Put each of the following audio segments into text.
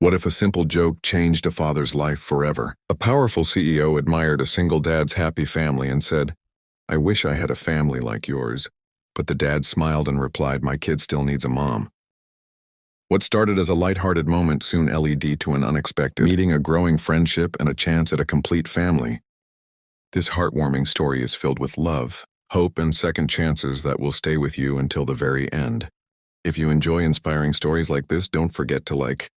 What if a simple joke changed a father's life forever? A powerful CEO admired a single dad's happy family and said, "I wish I had a family like yours." But the dad smiled and replied, "My kid still needs a mom." What started as a lighthearted moment soon led to an unexpected meeting, a growing friendship, and a chance at a complete family. This heartwarming story is filled with love, hope, and second chances that will stay with you until the very end. If you enjoy inspiring stories like this, don't forget to like,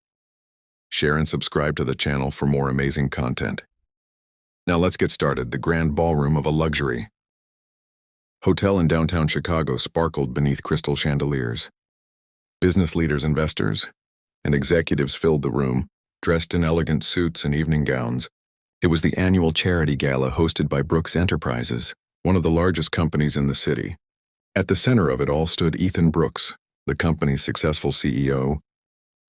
share, and subscribe to the channel for more amazing content. Now let's get started. The grand ballroom of a luxury hotel in downtown Chicago sparkled beneath crystal chandeliers. Business leaders, investors, and executives filled the room, dressed in elegant suits and evening gowns. It was the annual charity gala hosted by Brooks Enterprises, one of the largest companies in the city. At the center of it all stood Ethan Brooks, the company's successful CEO.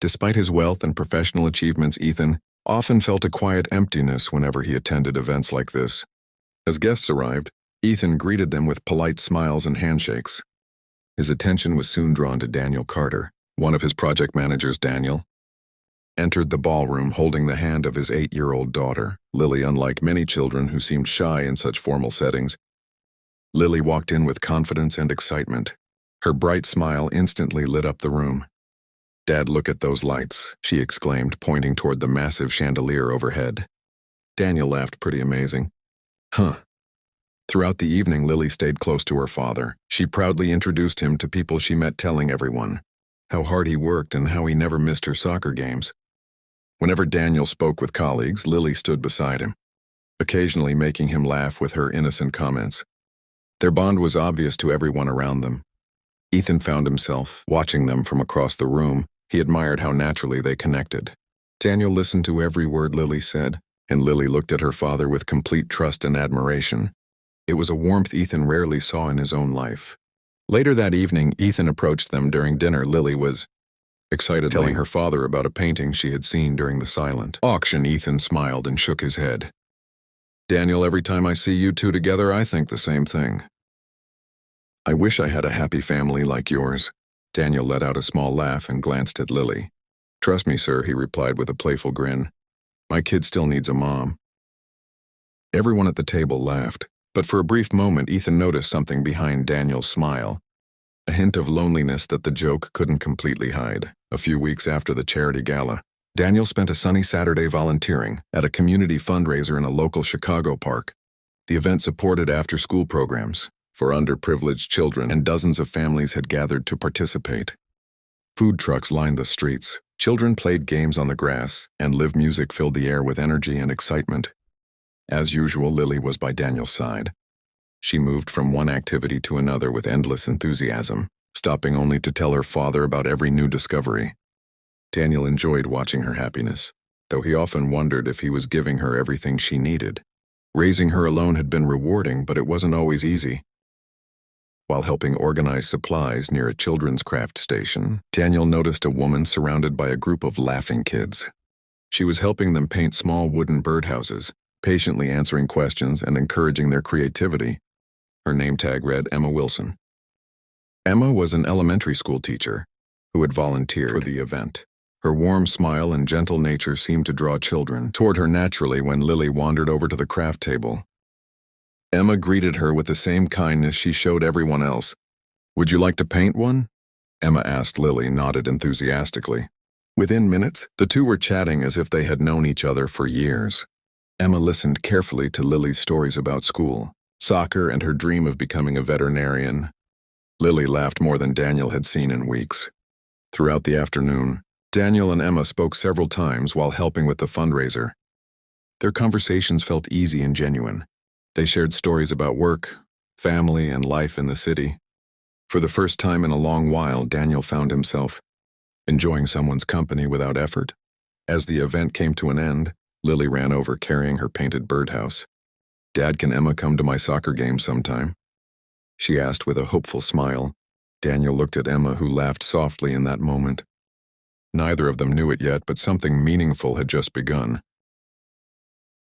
Despite his wealth and professional achievements, Ethan often felt a quiet emptiness whenever he attended events like this. As guests arrived, Ethan greeted them with polite smiles and handshakes. His attention was soon drawn to Daniel Carter, one of his project managers. Daniel entered the ballroom holding the hand of his 8-year-old daughter, Lily. Unlike many children who seemed shy in such formal settings, Lily walked in with confidence and excitement. Her bright smile instantly lit up the room. "Dad, look at those lights," she exclaimed, pointing toward the massive chandelier overhead. Daniel laughed. "Pretty amazing." "Huh." Throughout the evening, Lily stayed close to her father. She proudly introduced him to people she met, telling everyone how hard he worked and how he never missed her soccer games. Whenever Daniel spoke with colleagues, Lily stood beside him, occasionally making him laugh with her innocent comments. Their bond was obvious to everyone around them. Ethan found himself watching them from across the room. He admired how naturally they connected. Daniel listened to every word Lily said, and Lily looked at her father with complete trust and admiration. It was a warmth Ethan rarely saw in his own life. Later that evening, Ethan approached them during dinner. Lily was excitedly telling her father about a painting she had seen during the silent auction. Ethan smiled and shook his head. "Daniel, every time I see you two together, I think the same thing. I wish I had a happy family like yours." Daniel let out a small laugh and glanced at Lily. "Trust me, sir," he replied with a playful grin. "My kid still needs a mom." Everyone at the table laughed, but for a brief moment Ethan noticed something behind Daniel's smile, a hint of loneliness that the joke couldn't completely hide. A few weeks after the charity gala, Daniel spent a sunny Saturday volunteering at a community fundraiser in a local Chicago park. The event supported after-school programs for underprivileged children, and dozens of families had gathered to participate. Food trucks lined the streets, children played games on the grass, and live music filled the air with energy and excitement. As usual, Lily was by Daniel's side. She moved from one activity to another with endless enthusiasm, stopping only to tell her father about every new discovery. Daniel enjoyed watching her happiness, though he often wondered if he was giving her everything she needed. Raising her alone had been rewarding, but it wasn't always easy. While helping organize supplies near a children's craft station, Daniel noticed a woman surrounded by a group of laughing kids. She was helping them paint small wooden birdhouses, patiently answering questions and encouraging their creativity. Her name tag read Emma Wilson. Emma was an elementary school teacher who had volunteered for the event. Her warm smile and gentle nature seemed to draw children toward her naturally when Lily wandered over to the craft table. Emma greeted her with the same kindness she showed everyone else. "Would you like to paint one?" Emma asked. Lily nodded enthusiastically. Within minutes, the two were chatting as if they had known each other for years. Emma listened carefully to Lily's stories about school, soccer, and her dream of becoming a veterinarian. Lily laughed more than Daniel had seen in weeks. Throughout the afternoon, Daniel and Emma spoke several times while helping with the fundraiser. Their conversations felt easy and genuine. They shared stories about work, family, and life in the city. For the first time in a long while, Daniel found himself enjoying someone's company without effort. As the event came to an end, Lily ran over carrying her painted birdhouse. "Dad, can Emma come to my soccer game sometime?" she asked with a hopeful smile. Daniel looked at Emma, who laughed softly in that moment. Neither of them knew it yet, but something meaningful had just begun.